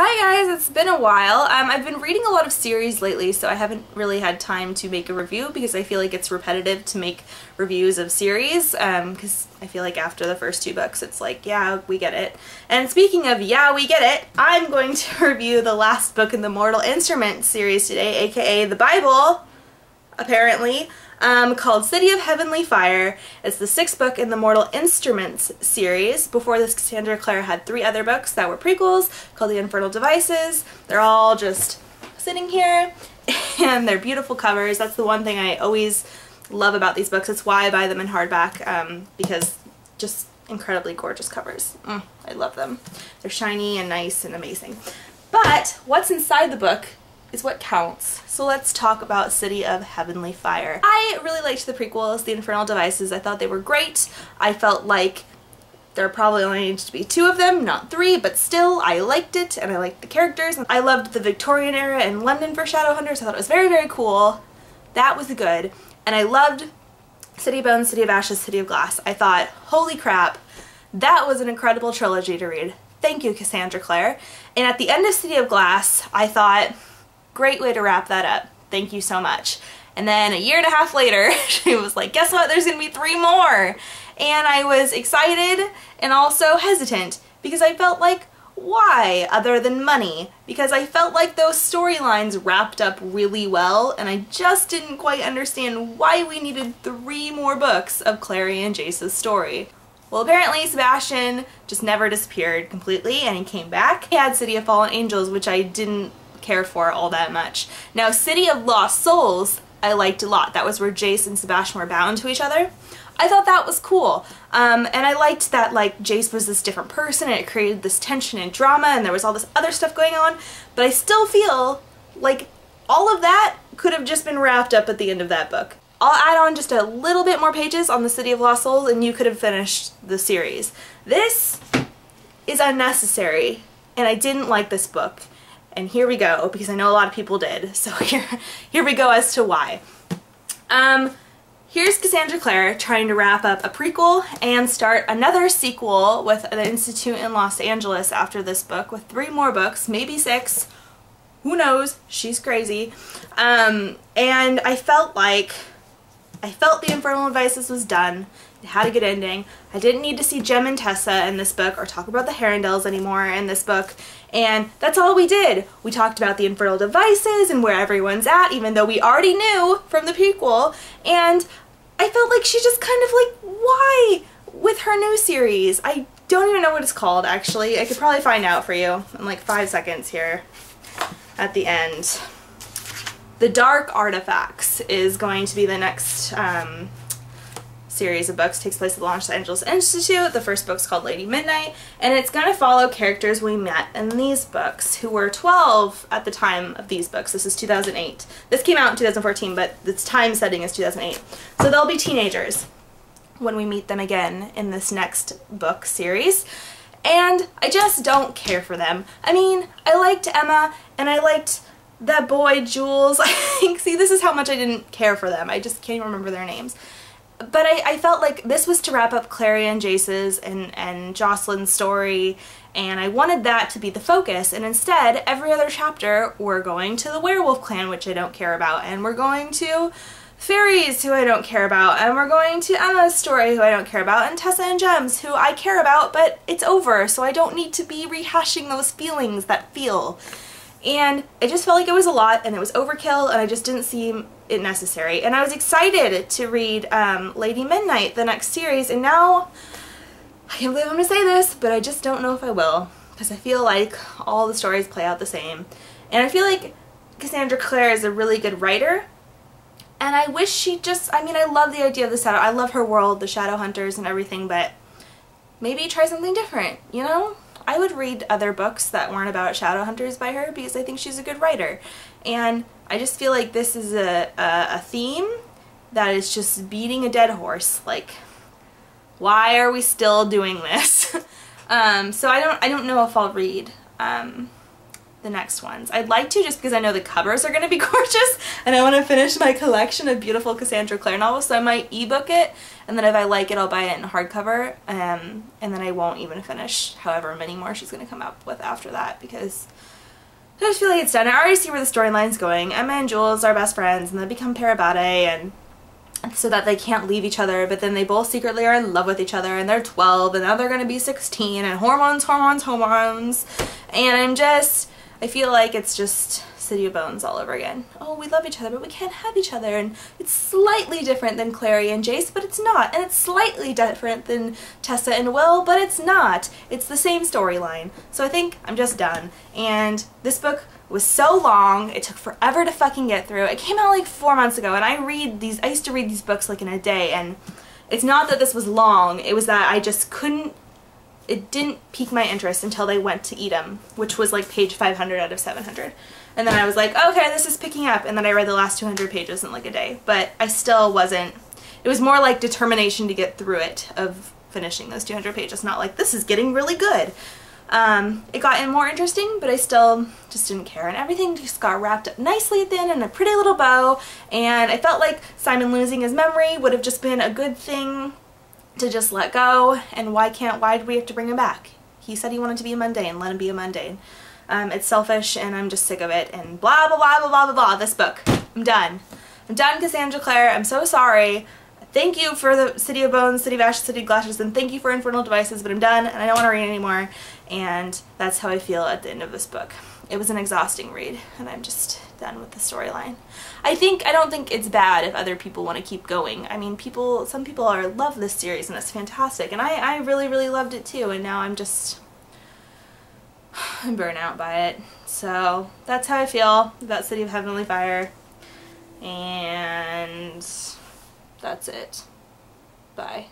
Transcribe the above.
Hi guys, it's been a while. I've been reading a lot of series lately, so I haven't really had time to make a review because I feel like it's repetitive to make reviews of series, because I feel like after the first two books it's like, yeah, we get it. And speaking of yeah, we get it, I'm going to review the last book in the Mortal Instruments series today, aka the Bible, apparently. Called City of Heavenly Fire. It's the 6th book in the Mortal Instruments series. Before this, Cassandra Clare had 3 other books that were prequels called The Infernal Devices. They're all just sitting here and they're beautiful covers. That's the one thing I always love about these books. It's why I buy them in hardback, because just incredibly gorgeous covers. I love them. They're shiny and nice and amazing. But what's inside the book is what counts. So let's talk about City of Heavenly Fire. I really liked the prequels, The Infernal Devices. I thought they were great. I felt like there probably only needed to be 2 of them, not 3, but still I liked it and I liked the characters. I loved the Victorian era in London for Shadowhunters. I thought it was very, very cool. That was good. And I loved City of Bones, City of Ashes, City of Glass. I thought, holy crap, that was an incredible trilogy to read. Thank you, Cassandra Clare. And at the end of City of Glass, I thought, great way to wrap that up. Thank you so much. And then a year and a half later, she was like, guess what? There's gonna be 3 more. And I was excited and also hesitant because I felt like, why other than money? Because I felt like those storylines wrapped up really well and I just didn't quite understand why we needed 3 more books of Clary and Jace's story. Well, apparently Sebastian just never disappeared completely and he came back. He had City of Fallen Angels, which I didn't care for all that much. Now, City of Lost Souls I liked a lot. That was where Jace and Sebastian were bound to each other. I thought that was cool. And I liked that like Jace was this different person and it created this tension and drama and there was all this other stuff going on, but I still feel like all of that could have just been wrapped up at the end of that book. I'll add on just a little bit more pages on the City of Lost Souls and you could have finished the series. This is unnecessary and I didn't like this book. And here we go, because I know a lot of people did. So here we go as to why. Here's Cassandra Clare trying to wrap up a prequel and start another sequel with the Institute in Los Angeles after this book, with 3 more books, maybe 6. Who knows? She's crazy. And I felt the Infernal Devices was done. It had a good ending. I didn't need to see Jem and Tessa in this book or talk about the Herondales anymore in this book. And that's all we did. We talked about the Infernal Devices and where everyone's at, even though we already knew from the prequel. And I felt like she just kind of like, why? With her new series. I don't even know what it's called, actually. I could probably find out for you in like 5 seconds here at the end. The Dark Artifacts is going to be the next series of books. Takes place at the Los Angeles Institute. The first book's called Lady Midnight, and it's going to follow characters we met in these books who were 12 at the time of these books. This is 2008. This came out in 2014, but its time setting is 2008. So they'll be teenagers when we meet them again in this next book series. And I just don't care for them. I mean, I liked Emma, and I liked that boy, Jules. I think, see, this is how much I didn't care for them. I just can't even remember their names. But I felt like this was to wrap up Clary and Jace's and Jocelyn's story, and I wanted that to be the focus, and instead, every other chapter, we're going to the werewolf clan, which I don't care about, and we're going to fairies, who I don't care about, and we're going to Emma's story, who I don't care about, and Tessa and Jem's, who I care about, but it's over, so I don't need to be rehashing those feelings that feel. And I just felt like it was a lot and it was overkill and I just didn't see it necessary. And I was excited to read Lady Midnight, the next series, and now I can't believe I'm going to say this, but I just don't know if I will, because I feel like all the stories play out the same. And I feel like Cassandra Clare is a really good writer, and I wish she just, I mean, I love the idea of the I love her world, the Shadowhunters and everything, but maybe try something different, you know? I would read other books that weren't about Shadowhunters by her because I think she's a good writer. And I just feel like this is a theme that is just beating a dead horse. Like, why are we still doing this? So I don't know if I'll read the next ones. I'd like to, just because I know the covers are going to be gorgeous and I want to finish my collection of beautiful Cassandra Clare novels, so I might ebook it, and then if I like it I'll buy it in hardcover, and then I won't even finish however many more she's going to come up with after that, because I just feel like it's done. I already see where the storyline's going. Emma and Jules are best friends and they become parabate, and so that they can't leave each other, but then they both secretly are in love with each other, and they're 12 and now they're going to be 16, and hormones, and I feel like it's just City of Bones all over again. Oh, we love each other, but we can't have each other, and it's slightly different than Clary and Jace, but it's not, and it's slightly different than Tessa and Will, but it's not. It's the same storyline. So I think I'm just done, and this book was so long, it took forever to fucking get through. It came out like 4 months ago, and I used to read these books like in a day, and it's not that this was long, it was that I just couldn't, it didn't pique my interest until they went to Edom, which was like page 500 out of 700. And then I was like, okay, this is picking up, and then I read the last 200 pages in like a day, but I still wasn't, it was more like determination to get through it, of finishing those 200 pages, not like this is getting really good. It got more interesting, but I still just didn't care, and everything just got wrapped up nicely at the end in a pretty little bow, and I felt like Simon losing his memory would have just been a good thing to just let go, and why did we have to bring him back? He said he wanted to be a mundane, let him be a mundane. It's selfish, and I'm just sick of it, and blah blah blah blah blah blah blah. This book. I'm done. I'm done, Cassandra Clare. I'm so sorry. Thank you for the City of Bones, City of Ashes, City of Glashes, and thank you for Infernal Devices, but I'm done, and I don't want to read anymore, and that's how I feel at the end of this book. It was an exhausting read, and I'm just done with the storyline. I don't think it's bad if other people want to keep going. I mean, some people love this series, and it's fantastic, and I really, really loved it too, and now I'm burnt out by it. So that's how I feel about City of Heavenly Fire, and that's it. Bye.